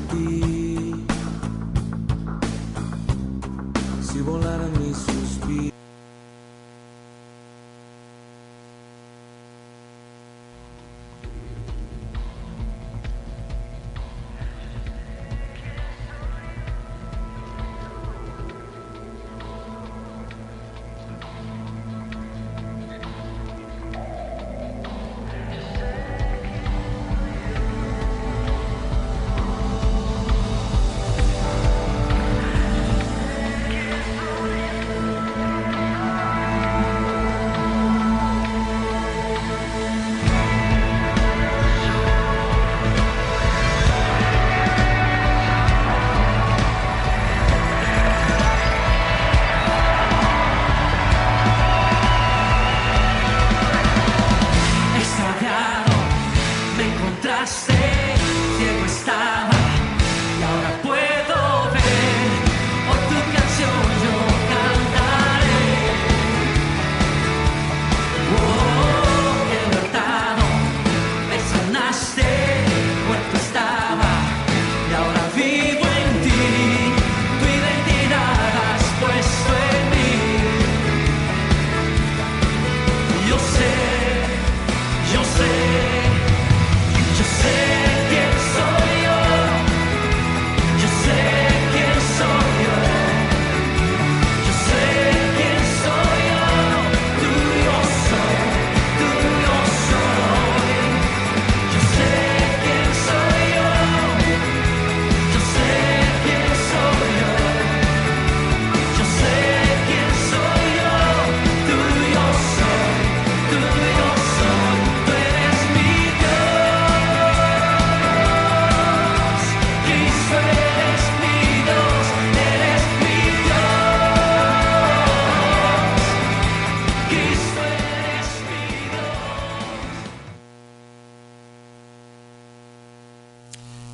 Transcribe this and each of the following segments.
ti, si volaran mis suspiros.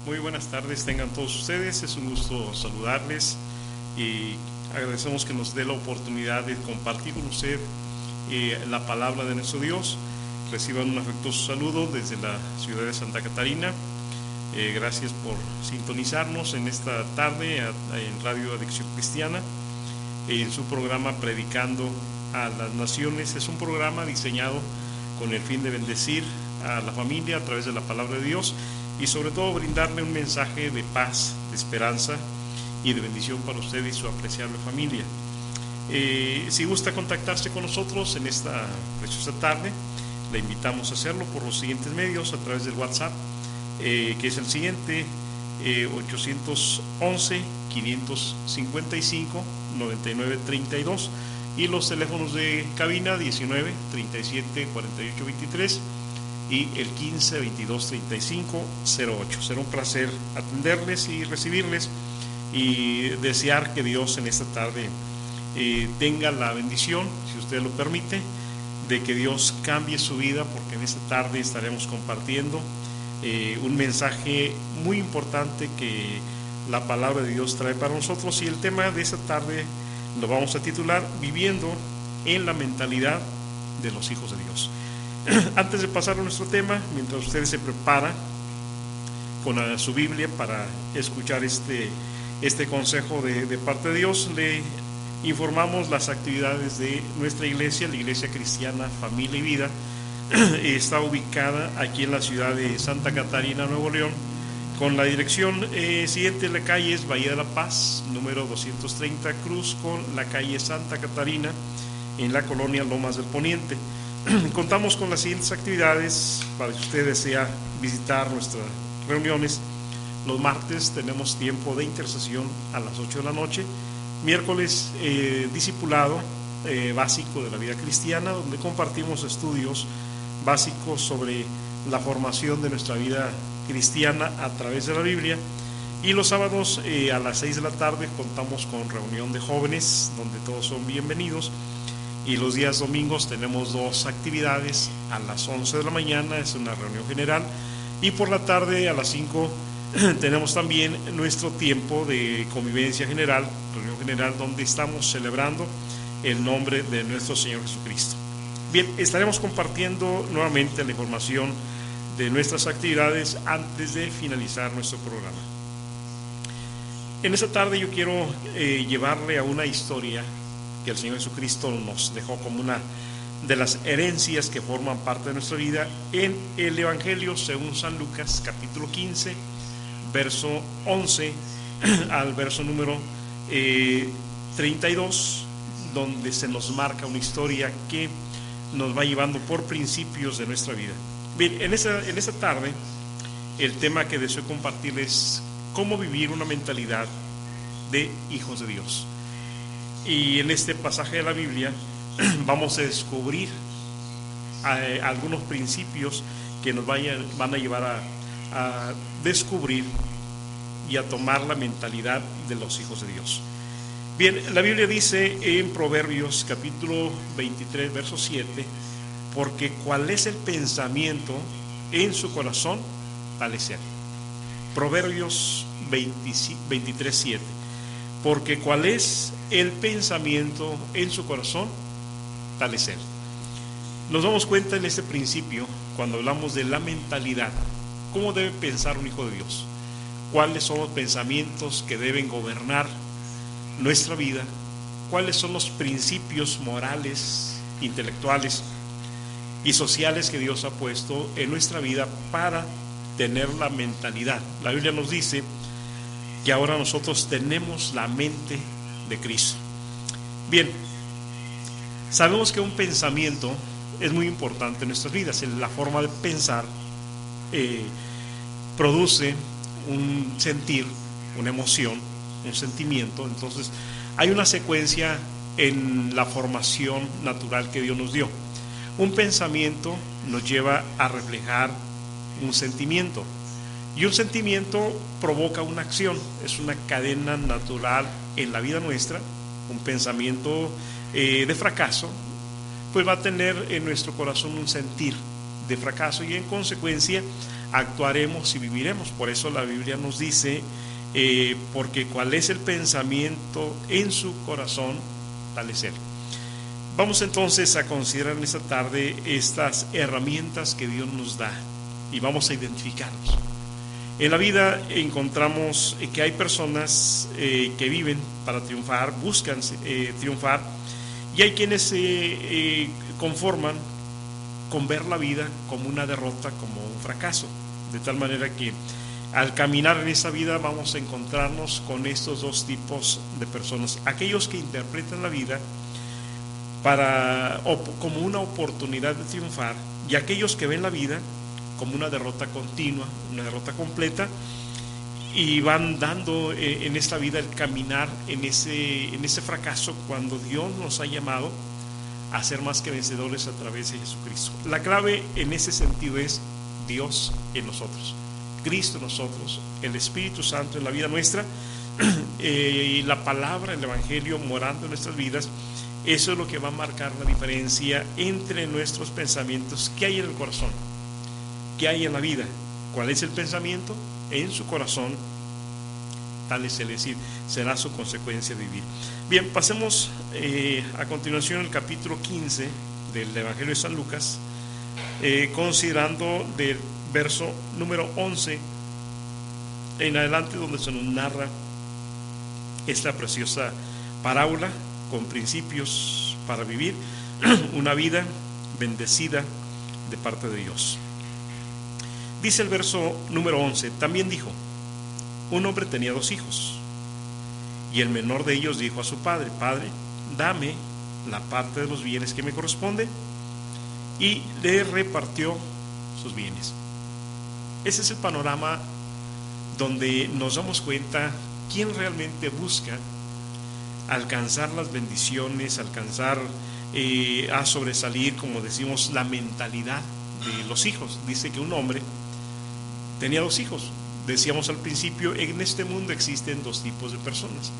Muy buenas tardes tengan todos ustedes, es un gusto saludarles y agradecemos que nos dé la oportunidad de compartir con usted la palabra de nuestro Dios. Reciban un afectuoso saludo desde la ciudad de Santa Catarina. Gracias por sintonizarnos en esta tarde en Radio Adicción Cristiana, en su programa Predicando a las Naciones. Es un programa diseñado con el fin de bendecir a la familia a través de la palabra de Dios y sobre todo brindarle un mensaje de paz, de esperanza y de bendición para usted y su apreciable familia. Si gusta contactarse con nosotros en esta preciosa tarde, le invitamos a hacerlo por los siguientes medios: a través del WhatsApp, que es el siguiente, 811-555-9932, y los teléfonos de cabina 19 37 48 23 y el 15 22 35 08. Será un placer atenderles y recibirles y desear que Dios en esta tarde tenga la bendición, si usted lo permite, de que Dios cambie su vida, porque en esta tarde estaremos compartiendo un mensaje muy importante que la palabra de Dios trae para nosotros, y el tema de esta tarde lo vamos a titular Viviendo en la mentalidad de los hijos de Dios. Antes de pasar a nuestro tema, mientras ustedes se preparan con su Biblia para escuchar este consejo de parte de Dios, le informamos las actividades de nuestra iglesia, la Iglesia Cristiana Familia y Vida. Está ubicada aquí en la ciudad de Santa Catarina, Nuevo León, con la dirección siguiente. La calle es Bahía de la Paz, número 230, cruz con la calle Santa Catarina, en la colonia Lomas del Poniente. Contamos con las siguientes actividades para que usted desea visitar nuestras reuniones. Los martes tenemos tiempo de intercesión a las 8 de la noche. Miércoles, discipulado básico de la vida cristiana, donde compartimos estudios básicos sobre la formación de nuestra vida cristiana a través de la Biblia. Y los sábados a las 6 de la tarde contamos con reunión de jóvenes, donde todos son bienvenidos. Y los días domingos tenemos dos actividades. A las 11 de la mañana es una reunión general, y por la tarde a las 5 tenemos también nuestro tiempo de convivencia general, reunión general, donde estamos celebrando el nombre de nuestro Señor Jesucristo. Bien, estaremos compartiendo nuevamente la información de nuestras actividades antes de finalizar nuestro programa. En esta tarde yo quiero llevarle a una historia que el Señor Jesucristo nos dejó como una de las herencias que forman parte de nuestra vida en el Evangelio según San Lucas, capítulo 15, verso 11 al verso número 32, donde se nos marca una historia que nos va llevando por principios de nuestra vida. Bien, en esta tarde el tema que deseo compartir es cómo vivir una mentalidad de hijos de Dios. Y en este pasaje de la Biblia vamos a descubrir algunos principios que nos van a llevar a descubrir y a tomar la mentalidad de los hijos de Dios. Bien, la Biblia dice en Proverbios capítulo 23, verso 7, porque cuál es el pensamiento en su corazón, tal es él. Proverbios 23, 7, porque cuál es el pensamiento en su corazón, tal es él. Nos damos cuenta en este principio, cuando hablamos de la mentalidad, cómo debe pensar un hijo de Dios, cuáles son los pensamientos que deben gobernar nuestra vida, cuáles son los principios morales, intelectuales y sociales que Dios ha puesto en nuestra vida para tener la mentalidad. La Biblia nos dice que ahora nosotros tenemos la mente de Cristo. Bien, sabemos que un pensamiento es muy importante en nuestras vidas. La forma de pensar produce un sentir, una emoción, un sentimiento. Entonces hay una secuencia en la formación natural que Dios nos dio. Un pensamiento nos lleva a reflejar un sentimiento, y un sentimiento provoca una acción. Es una cadena natural en la vida nuestra. Un pensamiento de fracaso pues va a tener en nuestro corazón un sentir de fracaso, y en consecuencia actuaremos y viviremos. Por eso la Biblia nos dice porque cuál es el pensamiento en su corazón, tal es él. Vamos entonces a considerar en esta tarde estas herramientas que Dios nos da y vamos a identificarlos. En la vida encontramos que hay personas que viven para triunfar, buscan triunfar, y hay quienes se conforman con ver la vida como una derrota, como un fracaso, de tal manera que al caminar en esta vida vamos a encontrarnos con estos dos tipos de personas: aquellos que interpretan la vida como una oportunidad de triunfar, y aquellos que ven la vida como una derrota continua, una derrota completa, y van dando en esta vida el caminar en ese fracaso, cuando Dios nos ha llamado a ser más que vencedores a través de Jesucristo. La clave en ese sentido es Dios en nosotros, Cristo en nosotros, el Espíritu Santo en la vida nuestra, y la palabra, el Evangelio morando en nuestras vidas. Eso es lo que va a marcar la diferencia entre nuestros pensamientos. ¿Qué hay en el corazón? ¿Qué hay en la vida? ¿Cuál es el pensamiento? En su corazón, tal es el decir, será su consecuencia vivir. Bien, pasemos a continuación al capítulo 15 del Evangelio de San Lucas, considerando del verso número 11 en adelante, donde se nos narra esta preciosa parábola con principios para vivir una vida bendecida de parte de Dios. Dice el verso número 11: también dijo, un hombre tenía 2 hijos, y el menor de ellos dijo a su padre: Padre, dame la parte de los bienes que me corresponde, y le repartió sus bienes. Ese es el panorama donde nos damos cuenta quién realmente busca alcanzar las bendiciones, alcanzar a sobresalir, como decimos, la mentalidad de los hijos. Dice que un hombre tenía 2 hijos. Decíamos al principio, en este mundo existen 2 tipos de personas: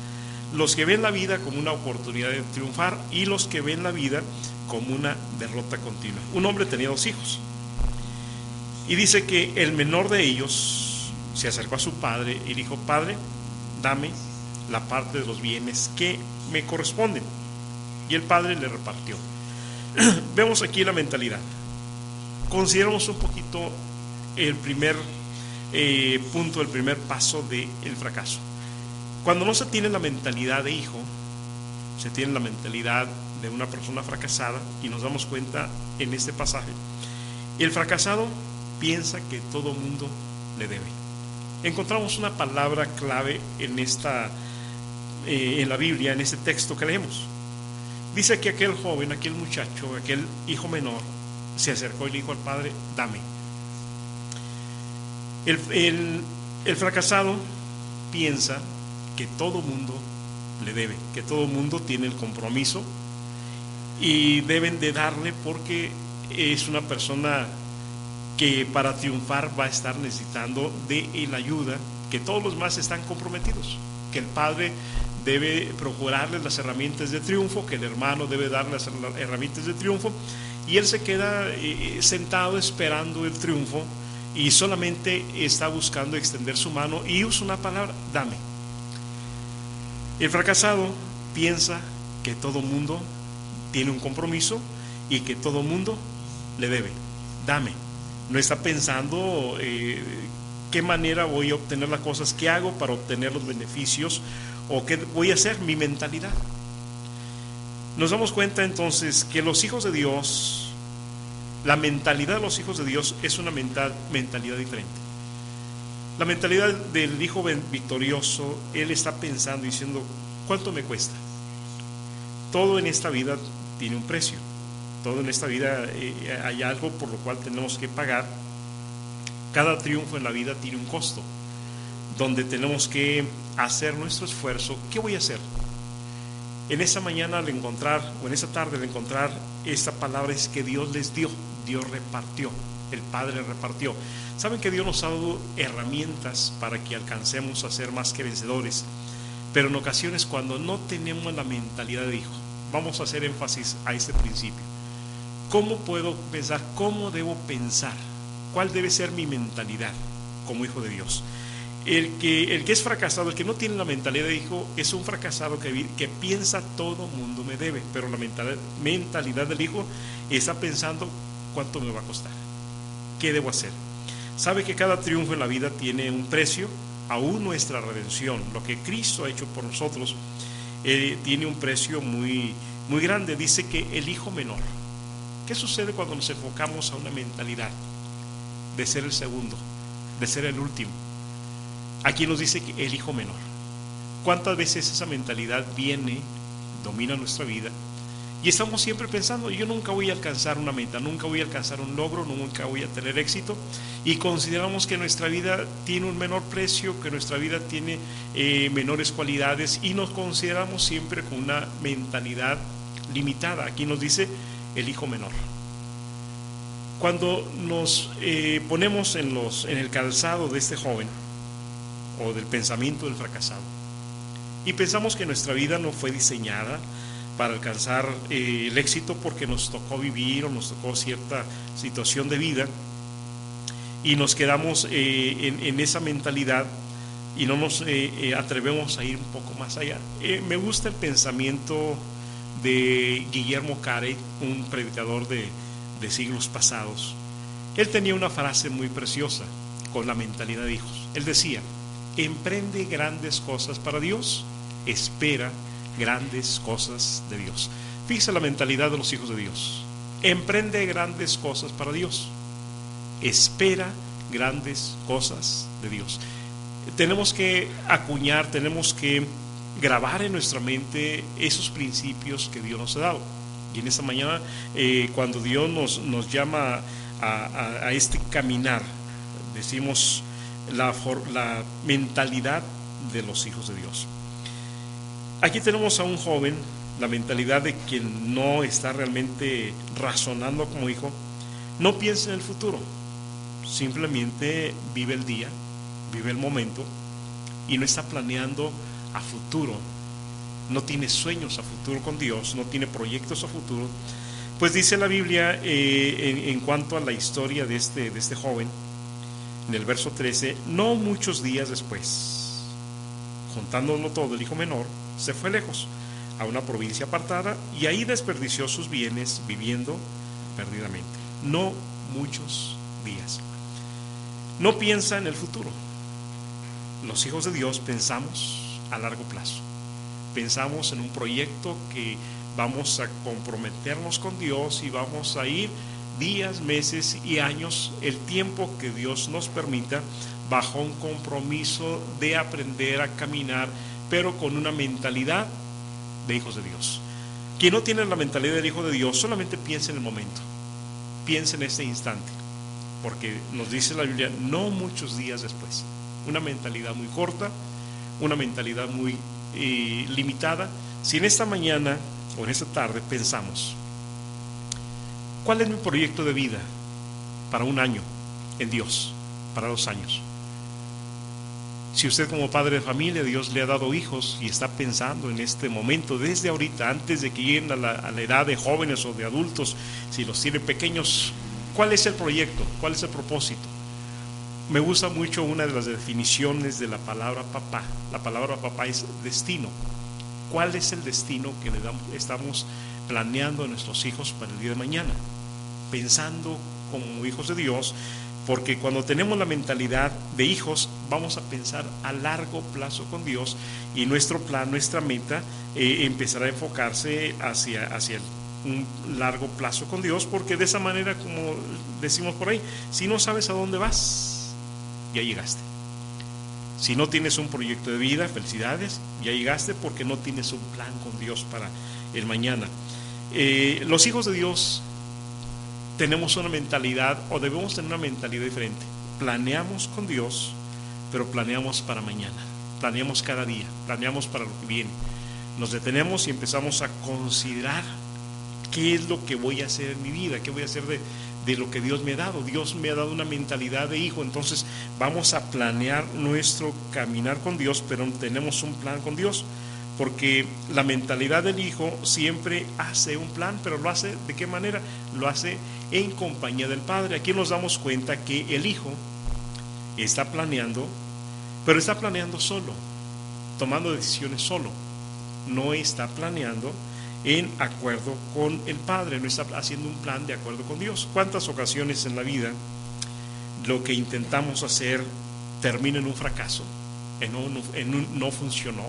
los que ven la vida como una oportunidad de triunfar, y los que ven la vida como una derrota continua. Un hombre tenía 2 hijos, y dice que el menor de ellos se acercó a su padre y dijo: Padre, dame la parte de los bienes que me corresponden. Y el padre le repartió. Vemos aquí la mentalidad. Consideramos un poquito el primer punto, el primer paso del fracaso. Cuando no se tiene la mentalidad de hijo, se tiene la mentalidad de una persona fracasada, y nos damos cuenta en este pasaje. El fracasado piensa que todo mundo le debe. Encontramos una palabra clave en la Biblia, en este texto que leemos. Dice que aquel joven, aquel muchacho, aquel hijo menor se acercó y le dijo al padre: dame. El fracasado piensa que todo mundo le debe, que todo mundo tiene el compromiso y deben de darle, porque es una persona que para triunfar va a estar necesitando de la ayuda, que todos los demás están comprometidos, que el padre debe procurarles las herramientas de triunfo, que el hermano debe darle las herramientas de triunfo, y él se queda sentado esperando el triunfo y solamente está buscando extender su mano y usa una palabra: dame. El fracasado piensa que todo mundo tiene un compromiso y que todo mundo le debe. Dame. No está pensando qué manera voy a obtener las cosas, qué hago para obtener los beneficios, o qué voy a hacer, mi mentalidad. Nos damos cuenta entonces que los hijos de Dios, la mentalidad de los hijos de Dios es una mentalidad diferente. La mentalidad del hijo victorioso, él está pensando y diciendo: ¿cuánto me cuesta? Todo en esta vida tiene un precio. Todo en esta vida hay algo por lo cual tenemos que pagar. Cada triunfo en la vida tiene un costo, donde tenemos que hacer nuestro esfuerzo. ¿Qué voy a hacer? En esa mañana al encontrar, o en esa tarde al encontrar esta palabra, es que Dios les dio, Dios repartió, el Padre repartió. Saben que Dios nos ha dado herramientas para que alcancemos a ser más que vencedores, pero en ocasiones cuando no tenemos la mentalidad de hijo, vamos a hacer énfasis a este principio. ¿Cómo puedo pensar? ¿Cómo debo pensar? ¿Cuál debe ser mi mentalidad como hijo de Dios? El que es fracasado, el que no tiene la mentalidad de hijo, es un fracasado que piensa todo mundo me debe, pero la mentalidad del hijo está pensando: ¿cuánto me va a costar? ¿Qué debo hacer? Sabe que cada triunfo en la vida tiene un precio. Aún nuestra redención, lo que Cristo ha hecho por nosotros, tiene un precio muy, muy grande. Dice que el hijo menor. ¿Qué sucede cuando nos enfocamos a una mentalidad de ser el segundo, de ser el último? Aquí nos dice que el hijo menor. ¿Cuántas veces esa mentalidad domina nuestra vida? Y estamos siempre pensando: yo nunca voy a alcanzar una meta, nunca voy a alcanzar un logro, nunca voy a tener éxito. Y consideramos que nuestra vida tiene un menor precio, que nuestra vida tiene menores cualidades, y nos consideramos siempre con una mentalidad limitada. Aquí nos dice el hijo menor. Cuando nos ponemos en el calzado de este joven, o del pensamiento del fracasado, y pensamos que nuestra vida no fue diseñada para alcanzar el éxito porque nos tocó vivir o nos tocó cierta situación de vida, y nos quedamos en esa mentalidad y no nos atrevemos a ir un poco más allá. Me gusta el pensamiento de Guillermo Carey, un predicador de siglos pasados. Él tenía una frase muy preciosa con la mentalidad de hijos. Él decía: emprende grandes cosas para Dios, espera grandes cosas de Dios. Fíjese la mentalidad de los hijos de Dios: emprende grandes cosas para Dios, espera grandes cosas de Dios. Tenemos que acuñar, tenemos que grabar en nuestra mente esos principios que Dios nos ha dado. Y en esta mañana, cuando Dios nos llama a este caminar, decimos la mentalidad de los hijos de Dios. Aquí tenemos a un joven, la mentalidad de quien no está realmente razonando como hijo. No piensa en el futuro, simplemente vive el día, vive el momento, y no está planeando a futuro. No tiene sueños a futuro con Dios, no tiene proyectos a futuro. Pues dice la Biblia en cuanto a la historia de este joven, en el verso 13: no muchos días después, juntándolo todo, el hijo menor se fue lejos, a una provincia apartada, y ahí desperdició sus bienes viviendo perdidamente. No muchos días. No piensa en el futuro. Los hijos de Dios pensamos a largo plazo. Pensamos en un proyecto que vamos a comprometernos con Dios y vamos a ir días, meses y años, el tiempo que Dios nos permita, bajo un compromiso de aprender a caminar, pero con una mentalidad de hijos de Dios. Quien no tiene la mentalidad del hijo de Dios solamente piensa en el momento, piensa en este instante, porque nos dice la Biblia, no muchos días después. Una mentalidad muy corta, una mentalidad muy limitada. Si en esta mañana o en esta tarde pensamos, ¿cuál es mi proyecto de vida para un año en Dios, para 2 años? Si usted como padre de familia, Dios le ha dado hijos y está pensando en este momento, desde ahorita, antes de que lleguen a la edad de jóvenes o de adultos, si los tiene pequeños, ¿cuál es el proyecto? ¿Cuál es el propósito? Me gusta mucho una de las definiciones de la palabra papá. La palabra papá es destino. ¿Cuál es el destino que estamos planeando a nuestros hijos para el día de mañana? Pensando como hijos de Dios, porque cuando tenemos la mentalidad de hijos, vamos a pensar a largo plazo con Dios y nuestro plan, nuestra meta empezará a enfocarse hacia un largo plazo con Dios, porque de esa manera, como decimos por ahí, si no sabes a dónde vas, ya llegaste. Si no tienes un proyecto de vida, felicidades, ya llegaste, porque no tienes un plan con Dios para el mañana. Los hijos de Dios tenemos una mentalidad, o debemos tener una mentalidad diferente. Planeamos con Dios, pero planeamos para mañana, planeamos cada día, planeamos para lo que viene. Nos detenemos y empezamos a considerar qué es lo que voy a hacer en mi vida, qué voy a hacer de lo que Dios me ha dado. Dios me ha dado una mentalidad de hijo, entonces vamos a planear nuestro caminar con Dios, pero tenemos un plan con Dios, porque la mentalidad del hijo siempre hace un plan, pero lo hace ¿de qué manera? Lo hace en compañía del padre. Aquí nos damos cuenta que el hijo está planeando, pero está planeando solo, tomando decisiones solo, no está planeando en acuerdo con el Padre, no está haciendo un plan de acuerdo con Dios. ¿Cuántas ocasiones en la vida lo que intentamos hacer termina en un fracaso, en un no funcionó,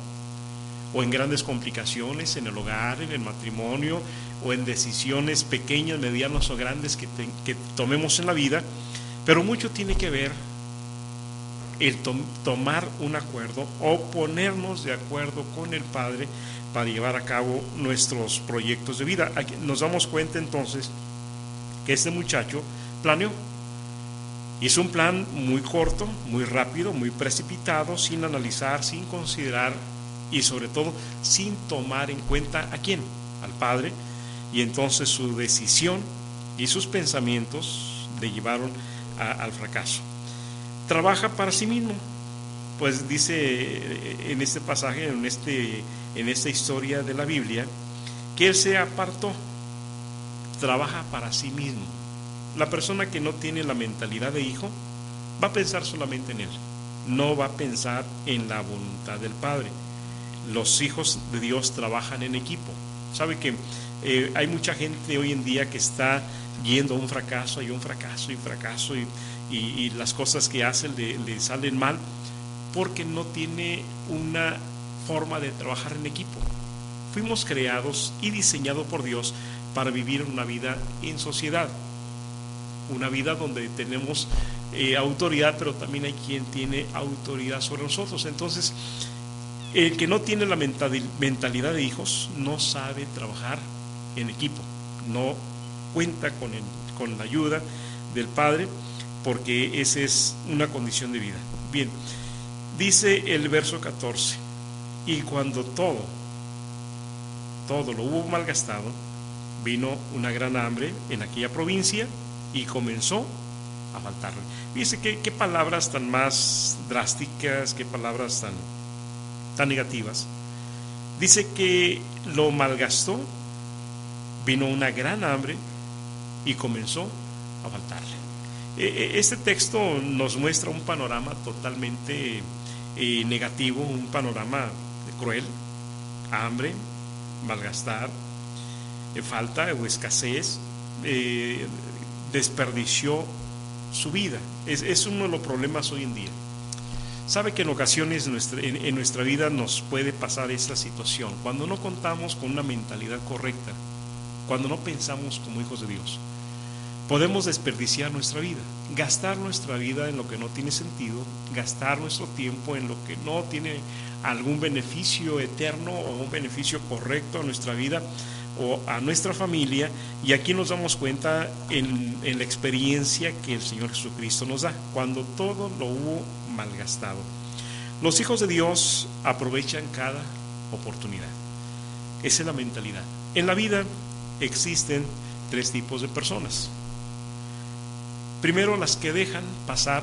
o en grandes complicaciones en el hogar, en el matrimonio, o en decisiones pequeñas, medianas o grandes que tomemos en la vida? Pero mucho tiene que ver el tomar un acuerdo o ponernos de acuerdo con el Padre para llevar a cabo nuestros proyectos de vida. Aquí nos damos cuenta entonces que este muchacho planeó. Hizo un plan muy corto, muy rápido, muy precipitado, sin analizar, sin considerar y sobre todo sin tomar en cuenta ¿a quién? Al Padre. Y entonces su decisión y sus pensamientos le llevaron al fracaso. Trabaja para sí mismo, pues dice en este pasaje, en esta historia de la Biblia, que él se apartó. Trabaja para sí mismo. La persona que no tiene la mentalidad de hijo va a pensar solamente en él, no va a pensar en la voluntad del Padre. Los hijos de Dios trabajan en equipo. Sabe que hay mucha gente hoy en día que está yendo a un fracaso y un fracaso y fracaso, y las cosas que hacen le salen mal, porque no tiene una forma de trabajar en equipo. Fuimos creados y diseñados por Dios para vivir una vida en sociedad, una vida donde tenemos autoridad, pero también hay quien tiene autoridad sobre nosotros. Entonces, el que no tiene la mentalidad de hijos no sabe trabajar en equipo, no cuenta con la ayuda del Padre, porque esa es una condición de vida. Bien, dice el verso 14: y cuando todo lo hubo malgastado, vino una gran hambre en aquella provincia y comenzó a faltarle. Dice qué palabras tan más drásticas, qué palabras tan negativas. Dice que lo malgastó, vino una gran hambre y comenzó a faltarle. Este texto nos muestra un panorama totalmente negativo, un panorama cruel: hambre, malgastar, falta o escasez, desperdició su vida. Es uno de los problemas hoy en día. Sabe que en ocasiones en nuestra vida nos puede pasar esa situación, cuando no contamos con una mentalidad correcta, cuando no pensamos como hijos de Dios. Podemos desperdiciar nuestra vida, gastar nuestra vida en lo que no tiene sentido, gastar nuestro tiempo en lo que no tiene algún beneficio eterno o un beneficio correcto a nuestra vida o a nuestra familia, y aquí nos damos cuenta en la experiencia que el Señor Jesucristo nos da, cuando todo lo hubo malgastado. Los hijos de Dios aprovechan cada oportunidad. Esa es la mentalidad. En la vida existen tres tipos de personas. Primero, las que dejan pasar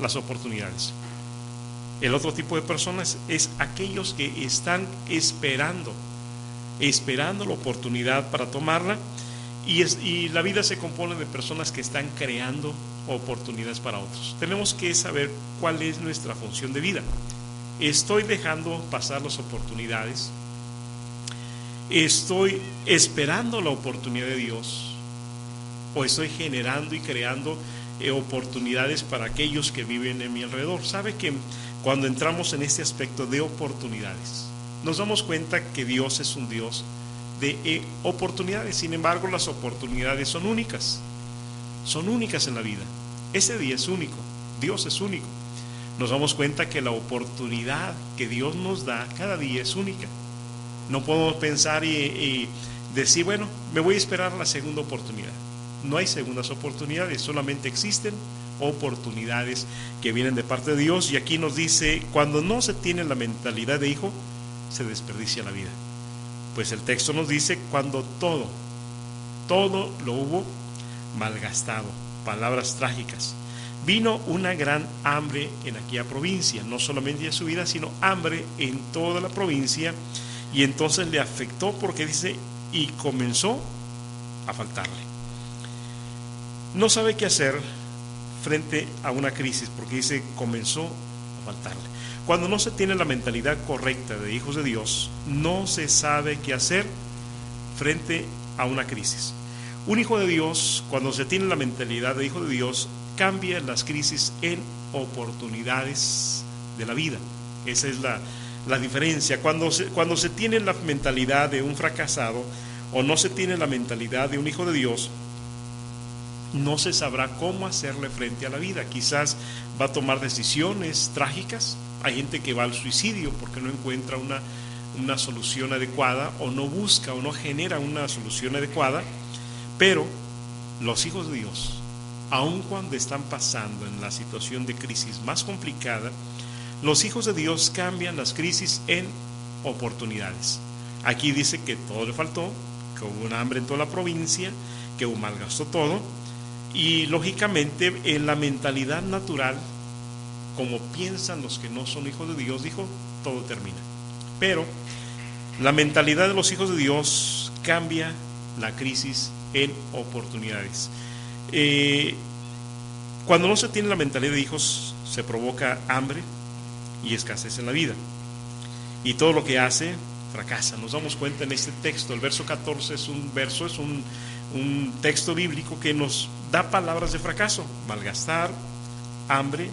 las oportunidades. El otro tipo de personas es aquellos que están esperando la oportunidad para tomarla, y la vida se compone de personas que están creando oportunidades para otros. Tenemos que saber cuál es nuestra función de vida. ¿Estoy dejando pasar las oportunidades? ¿Estoy esperando la oportunidad de Dios? ¿O estoy generando y creando oportunidades para aquellos que viven en mi alrededor? Sabe que cuando entramos en este aspecto de oportunidades, nos damos cuenta que Dios es un Dios de oportunidades. Sin embargo, las oportunidades son únicas en la vida. Ese día es único, Dios es único. Nos damos cuenta que la oportunidad que Dios nos da cada día es única. No podemos pensar y decir, bueno, me voy a esperar la segunda oportunidad. No hay segundas oportunidades, solamente existen oportunidades que vienen de parte de Dios. Y aquí nos dice, cuando no se tiene la mentalidad de hijo, se desperdicia la vida. Pues el texto nos dice, cuando todo lo hubo malgastado. Palabras trágicas. Vino una gran hambre en aquella provincia, no solamente en su vida, sino hambre en toda la provincia, y entonces le afectó, porque dice, y comenzó a faltarle. No sabe qué hacer frente a una crisis, porque dice, comenzó a faltarle. Cuando no se tiene la mentalidad correcta de hijos de Dios, no se sabe qué hacer frente a una crisis. Un hijo de Dios, cuando se tiene la mentalidad de hijo de Dios, cambia las crisis en oportunidades de la vida. Esa es la diferencia. Cuando se tiene la mentalidad de un fracasado, o no se tiene la mentalidad de un hijo de Dios, no se sabrá cómo hacerle frente a la vida. Quizás va a tomar decisiones trágicas. Hay gente que va al suicidio porque no encuentra una solución adecuada, o no busca o no genera una solución adecuada. Pero los hijos de Dios, aun cuando están pasando en la situación de crisis más complicada, los hijos de Dios cambian las crisis en oportunidades. Aquí dice que todo le faltó, que hubo un hambre en toda la provincia, que hubo malgastó todo, y lógicamente en la mentalidad natural, como piensan los que no son hijos de Dios, dijo, todo termina. Pero la mentalidad de los hijos de Dios cambia la crisis en oportunidades. Cuando no se tiene la mentalidad de hijos, se provoca hambre y escasez en la vida, y todo lo que hace fracasa. Nos damos cuenta en este texto. El verso 14 es un texto bíblico que nos da palabras de fracaso: malgastar, hambre,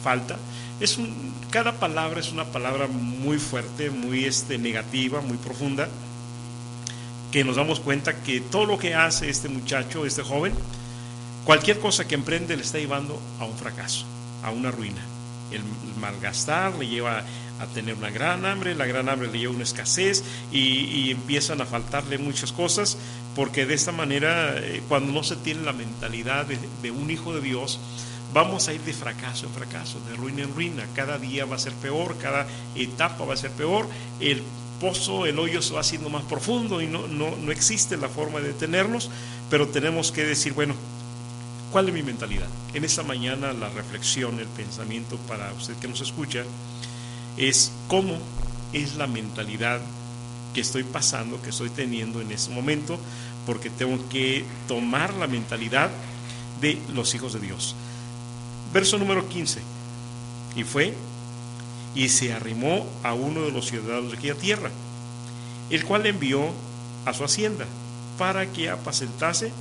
falta. Cada palabra es una palabra muy fuerte, muy negativa, muy profunda, que nos damos cuenta que todo lo que hace este muchacho, este joven, cualquier cosa que emprende le está llevando a un fracaso, a una ruina. El malgastar le lleva a tener una gran hambre, la gran hambre le lleva a una escasez, y empiezan a faltarle muchas cosas, porque de esta manera, cuando no se tiene la mentalidad de un hijo de Dios, vamos a ir de fracaso en fracaso, de ruina en ruina. Cada día va a ser peor, cada etapa va a ser peor, el pozo, el hoyo se va haciendo más profundo, y no existe la forma de detenernos. Pero tenemos que decir, bueno, ¿cuál es mi mentalidad? En esta mañana la reflexión, el pensamiento para usted que nos escucha, es cómo es la mentalidad que estoy pasando, que estoy teniendo en ese momento, porque tengo que tomar la mentalidad de los hijos de Dios. Verso número 15. Y fue y se arrimó a uno de los ciudadanos de aquella tierra, el cual le envió a su hacienda para que apacentase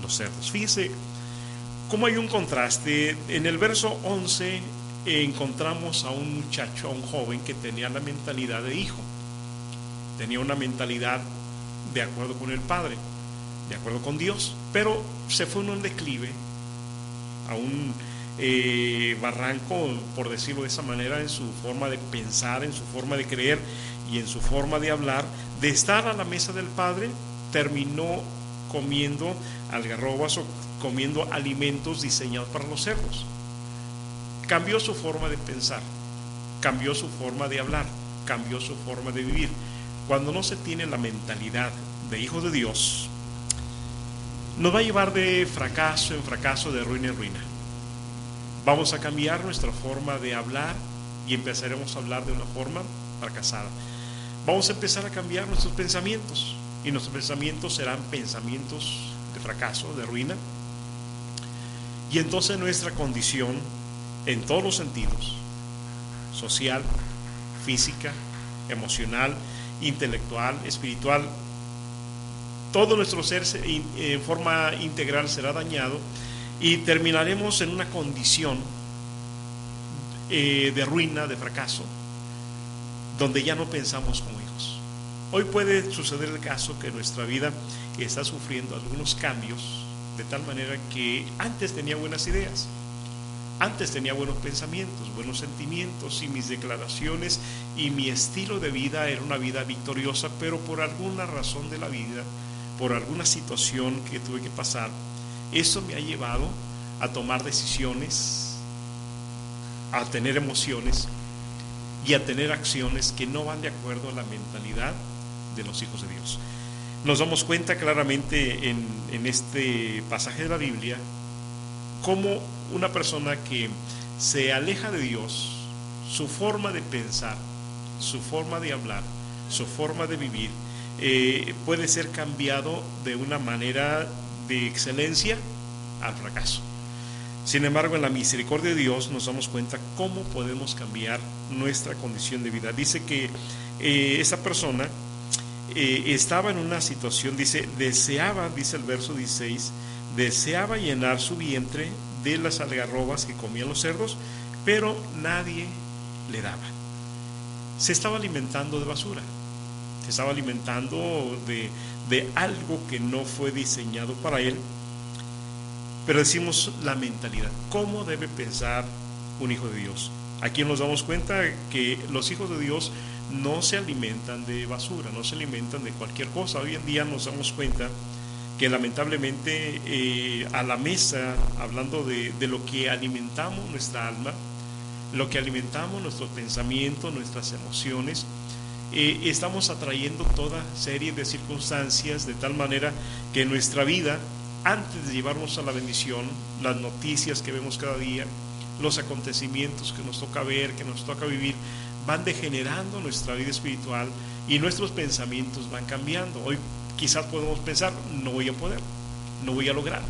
los cerdos. Fíjese cómo hay un contraste. En el verso 11 encontramos a un muchacho, a un joven que tenía la mentalidad de hijo, tenía una mentalidad de acuerdo con el Padre, de acuerdo con Dios, pero se fue en un declive, a un barranco, por decirlo de esa manera, en su forma de pensar, en su forma de creer y en su forma de hablar. De estar a la mesa del Padre, terminó comiendo algarrobas o comiendo alimentos diseñados para los cerdos. Cambió su forma de pensar, cambió su forma de hablar, cambió su forma de vivir. Cuando no se tiene la mentalidad de hijo de Dios, nos va a llevar de fracaso en fracaso, de ruina en ruina. Vamos a cambiar nuestra forma de hablar y empezaremos a hablar de una forma fracasada. Vamos a empezar a cambiar nuestros pensamientos, y nuestros pensamientos serán pensamientos de fracaso, de ruina. Y entonces nuestra condición, en todos los sentidos, social, física, emocional, intelectual, espiritual, todo nuestro ser en forma integral será dañado, y terminaremos en una condición de ruina, de fracaso, donde ya no pensamos como hijos. Hoy puede suceder el caso que nuestra vida está sufriendo algunos cambios, de tal manera que antes tenía buenas ideas, antes tenía buenos pensamientos, buenos sentimientos, y mis declaraciones y mi estilo de vida era una vida victoriosa, pero por alguna razón de la vida, por alguna situación que tuve que pasar, eso me ha llevado a tomar decisiones, a tener emociones y a tener acciones que no van de acuerdo a la mentalidad de los hijos de Dios. Nos damos cuenta claramente en este pasaje de la Biblia cómo una persona que se aleja de Dios, su forma de pensar, su forma de hablar, su forma de vivir, puede ser cambiado de una manera de excelencia al fracaso. Sin embargo, en la misericordia de Dios nos damos cuenta cómo podemos cambiar nuestra condición de vida. Dice que esa persona estaba en una situación, deseaba, dice el verso 16, deseaba llenar su vientre de las algarrobas que comían los cerdos, pero nadie le daba. Se estaba alimentando de basura, se estaba alimentando de algo que no fue diseñado para él. Pero decimos la mentalidad, ¿cómo debe pensar un hijo de Dios? Aquí nos damos cuenta que los hijos de Dios no se alimentan de basura, no se alimentan de cualquier cosa. Hoy en día nos damos cuenta que lamentablemente a la mesa, hablando de lo que alimentamos nuestra alma, lo que alimentamos nuestros pensamientos, nuestras emociones, estamos atrayendo toda serie de circunstancias de tal manera que nuestra vida, antes de llevarnos a la bendición, las noticias que vemos cada día, los acontecimientos que nos toca ver, que nos toca vivir, van degenerando nuestra vida espiritual y nuestros pensamientos van cambiando. Hoy quizás podemos pensar, no voy a poder, no voy a lograr,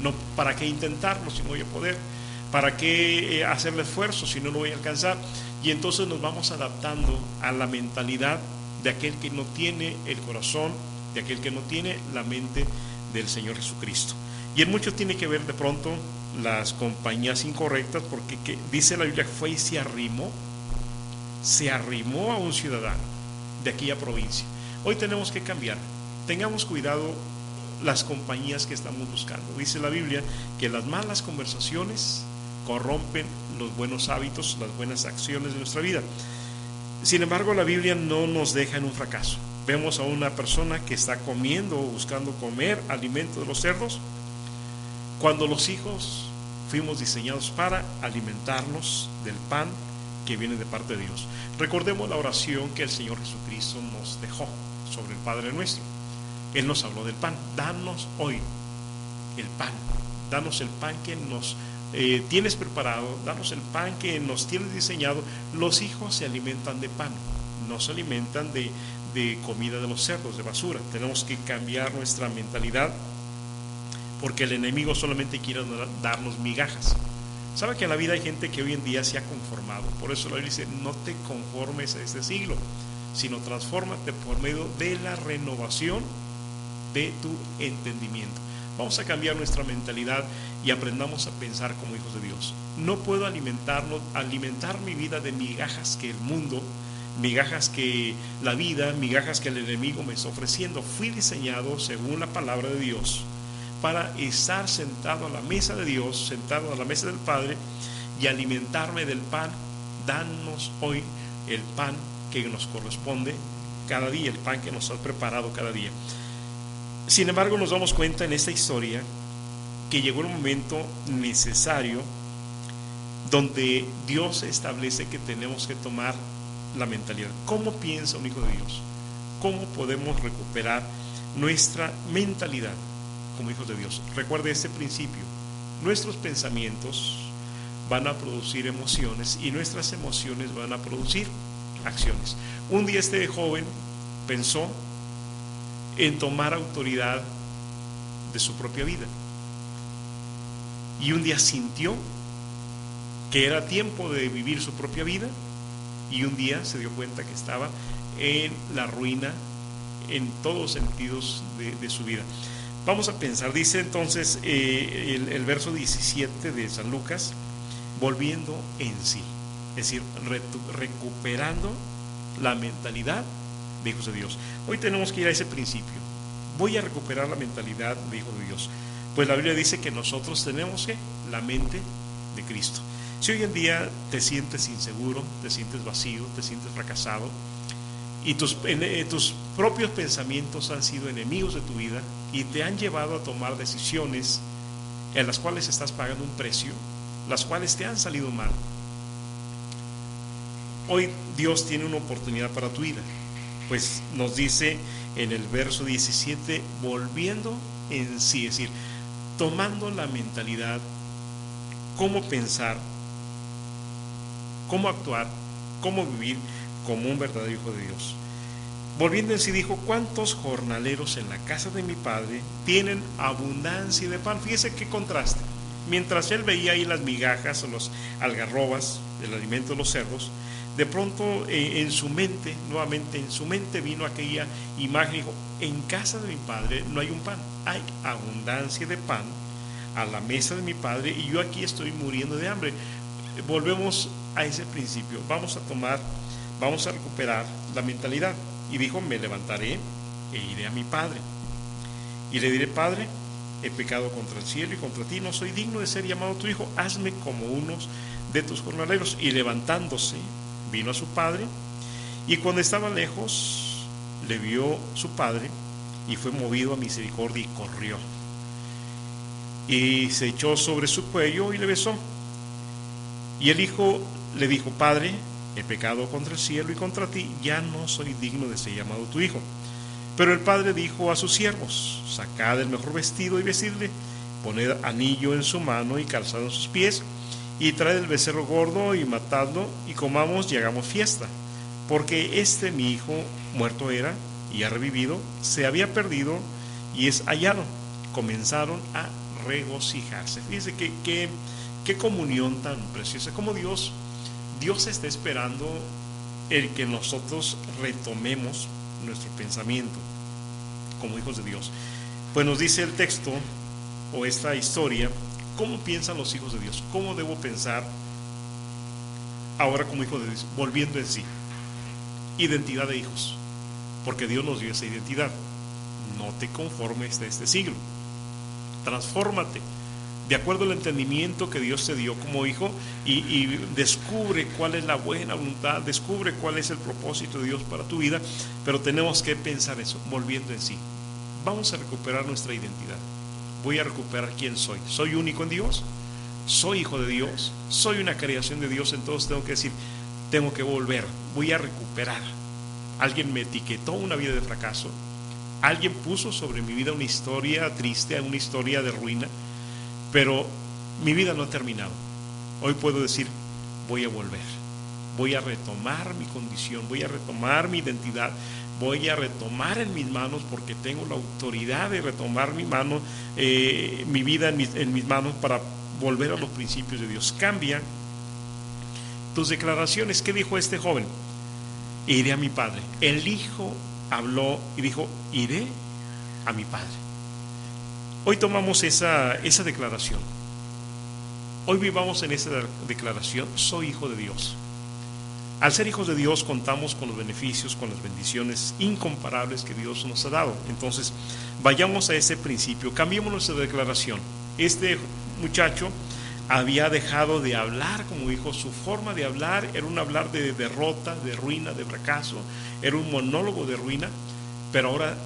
no, ¿para qué intentarlo si no voy a poder? ¿Para qué hacer el esfuerzo si no lo voy a alcanzar? Y entonces nos vamos adaptando a la mentalidad de aquel que no tiene el corazón, de aquel que no tiene la mente del Señor Jesucristo. Y en mucho tiene que ver de pronto las compañías incorrectas, porque dice la Biblia, fue y se arrimó a un ciudadano de aquella provincia. Hoy tenemos que cambiar. Tengamos cuidado las compañías que estamos buscando. Dice la Biblia que las malas conversaciones corrompen los buenos hábitos, las buenas acciones de nuestra vida. Sin embargo, la Biblia no nos deja en un fracaso. Vemos a una persona que está comiendo o buscando comer alimento de los cerdos, cuando los hijos fuimos diseñados para alimentarnos del pan que viene de parte de Dios. Recordemos la oración que el Señor Jesucristo nos dejó sobre el Padre nuestro. Él nos habló del pan. Danos hoy el pan, danos el pan que nos tienes preparado, danos el pan que nos tienes diseñado. Los hijos se alimentan de pan, no se alimentan de comida de los cerdos, de basura. Tenemos que cambiar nuestra mentalidad, porque el enemigo solamente quiere darnos migajas. Sabe que en la vida hay gente que hoy en día se ha conformado. Por eso la Biblia dice, no te conformes a este siglo, sino transfórmate por medio de la renovación de tu entendimiento. Vamos a cambiar nuestra mentalidad y aprendamos a pensar como hijos de Dios. No puedo alimentar mi vida de migajas que el mundo, migajas que la vida, migajas que el enemigo me está ofreciendo. Fui diseñado según la palabra de Dios para estar sentado a la mesa de Dios, sentado a la mesa del Padre y alimentarme del pan. Danos hoy el pan que nos corresponde cada día, el pan que nos has preparado cada día. Sin embargo, nos damos cuenta en esta historia que llegó el momento necesario donde Dios establece que tenemos que tomar la mentalidad. ¿Cómo piensa un hijo de Dios? ¿Cómo podemos recuperar nuestra mentalidad como hijos de Dios? Recuerde este principio: nuestros pensamientos van a producir emociones y nuestras emociones van a producir acciones. Un día este joven pensó en tomar autoridad de su propia vida y un día sintió que era tiempo de vivir su propia vida y un día se dio cuenta que estaba en la ruina en todos sentidos de su vida. Vamos a pensar, dice entonces el verso 17 de San Lucas: volviendo en sí, es decir, recuperando la mentalidad de hijos de Dios. Hoy tenemos que ir a ese principio. Voy a recuperar la mentalidad de hijo de Dios. Pues la Biblia dice que nosotros tenemos la mente de Cristo. Si hoy en día te sientes inseguro, te sientes vacío, te sientes fracasado y tus propios pensamientos han sido enemigos de tu vida y te han llevado a tomar decisiones en las cuales estás pagando un precio, las cuales te han salido mal, hoy Dios tiene una oportunidad para tu vida. Pues nos dice en el verso 17: volviendo en sí, es decir, tomando la mentalidad, cómo pensar, cómo actuar, cómo vivir como un verdadero hijo de Dios. Volviendo en sí dijo: ¿cuántos jornaleros en la casa de mi padre tienen abundancia de pan? Fíjese qué contraste. Mientras él veía ahí las migajas o los algarrobas, el alimento de los cerdos, de pronto en su mente, nuevamente en su mente vino aquella imagen y dijo: en casa de mi padre no hay un pan, hay abundancia de pan a la mesa de mi padre y yo aquí estoy muriendo de hambre. Volvemos a ese principio, vamos a recuperar la mentalidad. Y dijo: me levantaré e iré a mi padre y le diré: Padre, he pecado contra el cielo y contra ti, no soy digno de ser llamado tu hijo, hazme como unos de tus jornaleros. Y levantándose vino a su padre, y cuando estaba lejos le vio su padre y fue movido a misericordia y corrió y se echó sobre su cuello y le besó. Y el hijo le dijo: Padre, he pecado contra el cielo y contra ti, ya no soy digno de ser llamado tu hijo. Pero el padre dijo a sus siervos: sacad el mejor vestido y vestidle, poned anillo en su mano y calzado en sus pies, y traed el becerro gordo y matadlo, y comamos y hagamos fiesta, porque mi hijo muerto era y ha revivido, se había perdido y es hallado. Comenzaron a regocijarse. Fíjense qué comunión tan preciosa, como Dios está esperando el que nosotros retomemos nuestro pensamiento como hijos de Dios. Pues nos dice el texto o esta historia: ¿cómo piensan los hijos de Dios? ¿Cómo debo pensar ahora como hijo de Dios? Volviendo en sí. Identidad de hijos, porque Dios nos dio esa identidad. No te conformes de este siglo, transfórmate de acuerdo al entendimiento que Dios te dio como hijo y descubre cuál es la buena voluntad, descubre cuál es el propósito de Dios para tu vida. Pero tenemos que pensar eso, volviendo en sí. Vamos a recuperar nuestra identidad. Voy a recuperar quién soy. ¿Soy único en Dios? ¿Soy hijo de Dios? ¿Soy una creación de Dios? Entonces tengo que decir: tengo que volver, voy a recuperar. Alguien me etiquetó una vida de fracaso, alguien puso sobre mi vida una historia triste, una historia de ruina, pero mi vida no ha terminado. Hoy puedo decir: voy a volver, voy a retomar mi condición, voy a retomar mi identidad, voy a retomar en mis manos, porque tengo la autoridad de retomar mi vida en mis manos para volver a los principios de Dios. Cambia tus declaraciones. ¿Qué dijo este joven? Iré a mi padre. El hijo habló y dijo: iré a mi padre. Hoy tomamos esa declaración. Hoy vivamos en esa declaración: soy hijo de Dios. Al ser hijos de Dios contamos con los beneficios, con las bendiciones incomparables que Dios nos ha dado. Entonces, vayamos a ese principio, cambiemos nuestra declaración. Este muchacho había dejado de hablar como hijo. Su forma de hablar era un hablar de derrota, de ruina, de fracaso. Era un monólogo de ruina, pero ahora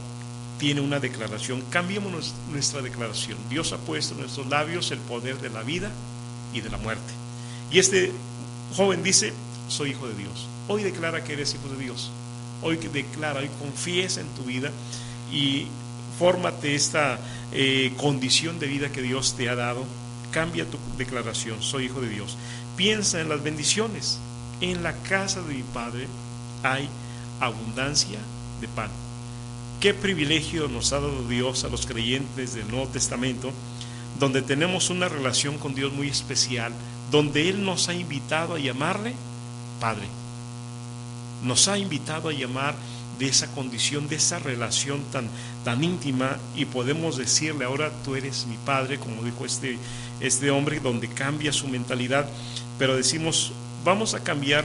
tiene una declaración. Cambiemos nuestra declaración. Dios ha puesto en nuestros labios el poder de la vida y de la muerte. Y este joven dice: soy hijo de Dios. Hoy declara que eres hijo de Dios. Hoy declara, hoy confiesa en tu vida y fórmate esta condición de vida que Dios te ha dado. Cambia tu declaración: soy hijo de Dios. Piensa en las bendiciones. En la casa de mi Padre hay abundancia de pan. Qué privilegio nos ha dado Dios a los creyentes del Nuevo Testamento, donde tenemos una relación con Dios muy especial, donde Él nos ha invitado a llamarle Padre. Nos ha invitado a llamar de esa condición, de esa relación tan íntima, y podemos decirle: ahora tú eres mi Padre, como dijo este hombre, donde cambia su mentalidad. Pero decimos: vamos a cambiar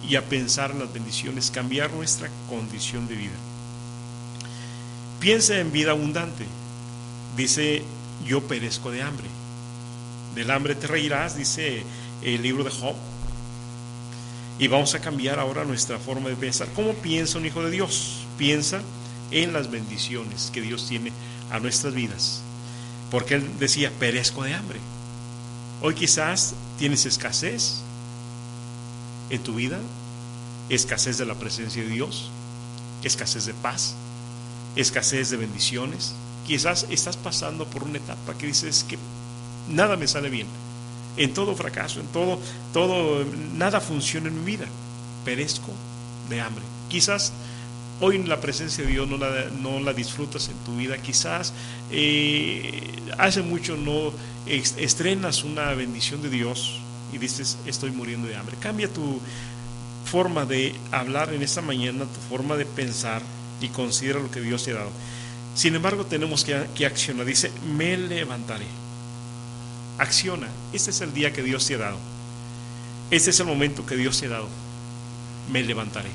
y a pensar en las bendiciones, cambiar nuestra condición de vida. Piensa en vida abundante. Dice: yo perezco de hambre. Del hambre te reirás, dice el libro de Job. Y vamos a cambiar ahora nuestra forma de pensar. ¿Cómo piensa un hijo de Dios? Piensa en las bendiciones que Dios tiene a nuestras vidas. Porque él decía: perezco de hambre. Hoy quizás tienes escasez en tu vida, escasez de la presencia de Dios, escasez de paz, escasez de bendiciones. Quizás estás pasando por una etapa que dices que nada me sale bien, en todo fracaso, en todo nada funciona en mi vida, perezco de hambre. Quizás hoy la presencia de Dios no la disfrutas en tu vida. Quizás hace mucho no estrenas una bendición de Dios y dices: estoy muriendo de hambre. Cambia tu forma de hablar en esta mañana, tu forma de pensar, y considera lo que Dios te ha dado. Sin embargo, tenemos que accionar. Dice: me levantaré. Acciona. Este es el día que Dios te ha dado. Este es el momento que Dios te ha dado. Me levantaré.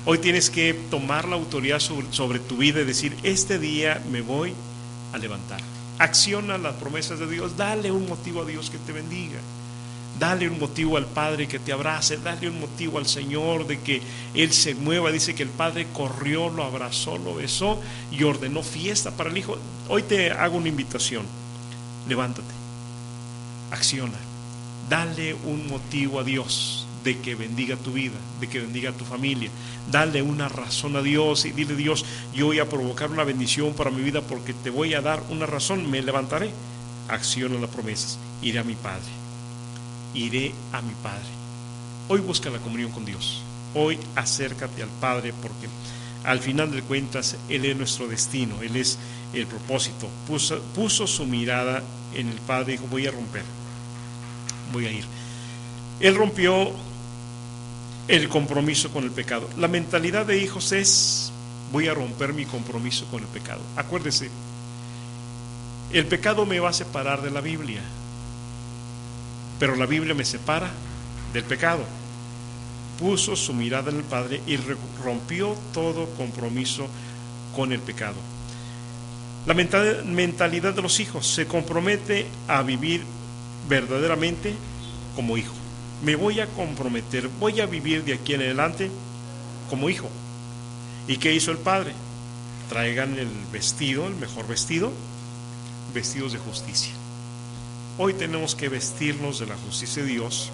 Hoy tienes que tomar la autoridad sobre tu vida y decir: este día me voy a levantar. Acciona las promesas de Dios. Dale un motivo a Dios que te bendiga. Dale un motivo al Padre que te abrace. Dale un motivo al Señor de que Él se mueva. Dice que el Padre corrió, lo abrazó, lo besó y ordenó fiesta para el Hijo. Hoy te hago una invitación: levántate, acciona, dale un motivo a Dios de que bendiga tu vida, de que bendiga tu familia. Dale una razón a Dios y dile: Dios, yo voy a provocar una bendición para mi vida porque te voy a dar una razón. Me levantaré. Acciona las promesas. Iré a mi Padre. Iré a mi Padre. Hoy busca la comunión con Dios. Hoy acércate al Padre, porque al final de cuentas Él es nuestro destino, Él es el propósito. Puso su mirada en el Padre y dijo: voy a romper, voy a ir. Él rompió el compromiso con el pecado. La mentalidad de hijos es: voy a romper mi compromiso con el pecado. Acuérdese, el pecado me va a separar de la Biblia, pero la Biblia me separa del pecado. Puso su mirada en el Padre y rompió todo compromiso con el pecado. La mentalidad de los hijos: se compromete a vivir verdaderamente como hijo. Me voy a comprometer, voy a vivir de aquí en adelante como hijo. ¿Y qué hizo el Padre? Traigan el vestido, el mejor vestido, vestidos de justicia. Hoy tenemos que vestirnos de la justicia de Dios.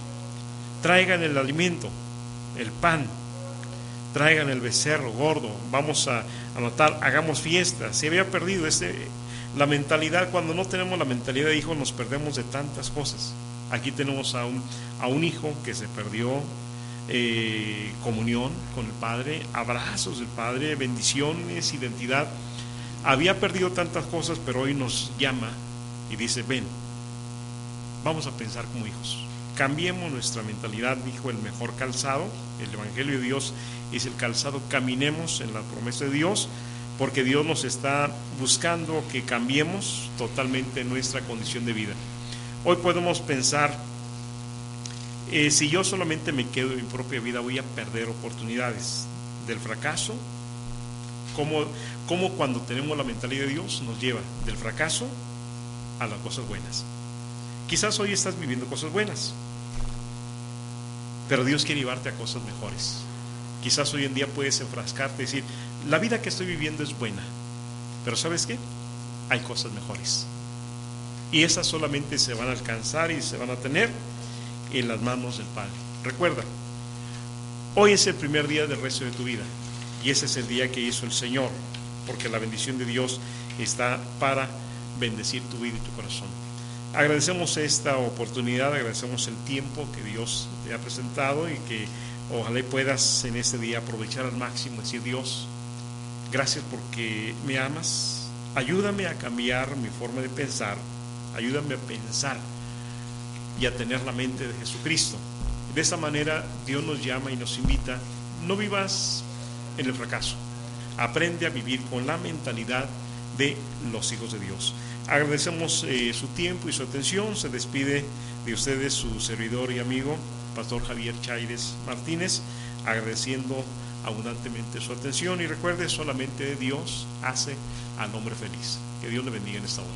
Traigan el alimento, el pan, traigan el becerro gordo, vamos a matar, hagamos fiesta. Se había perdido la mentalidad. Cuando no tenemos la mentalidad de hijo, nos perdemos de tantas cosas. Aquí tenemos a un hijo que se perdió comunión con el Padre, abrazos del Padre, bendiciones, identidad. Había perdido tantas cosas, pero hoy nos llama y dice: ven, vamos a pensar como hijos. Cambiemos nuestra mentalidad. Dijo: el mejor calzado, el Evangelio de Dios es el calzado. Caminemos en la promesa de Dios, porque Dios nos está buscando que cambiemos totalmente nuestra condición de vida. Hoy podemos pensar, si yo solamente me quedo en mi propia vida, voy a perder oportunidades del fracaso. Como cuando tenemos la mentalidad de Dios nos lleva del fracaso a las cosas buenas. Quizás hoy estás viviendo cosas buenas, pero Dios quiere llevarte a cosas mejores. Quizás hoy en día puedes enfrascarte y decir, la vida que estoy viviendo es buena, pero ¿sabes qué? Hay cosas mejores, y esas solamente se van a alcanzar y se van a tener en las manos del Padre. Recuerda, hoy es el primer día del resto de tu vida, y ese es el día que hizo el Señor, porque la bendición de Dios está para bendecir tu vida y tu corazón. Agradecemos esta oportunidad, agradecemos el tiempo que Dios te ha presentado, y que ojalá puedas en este día aprovechar al máximo, decir: Dios, gracias porque me amas, ayúdame a cambiar mi forma de pensar, ayúdame a pensar y a tener la mente de Jesucristo. De esa manera Dios nos llama y nos invita: no vivas en el fracaso, aprende a vivir con la mentalidad de los hijos de Dios. Agradecemos su tiempo y su atención. Se despide de ustedes su servidor y amigo, Pastor Javier Chaires Martínez, agradeciendo abundantemente su atención, y recuerde, solamente Dios hace al hombre feliz. Que Dios le bendiga en esta hora.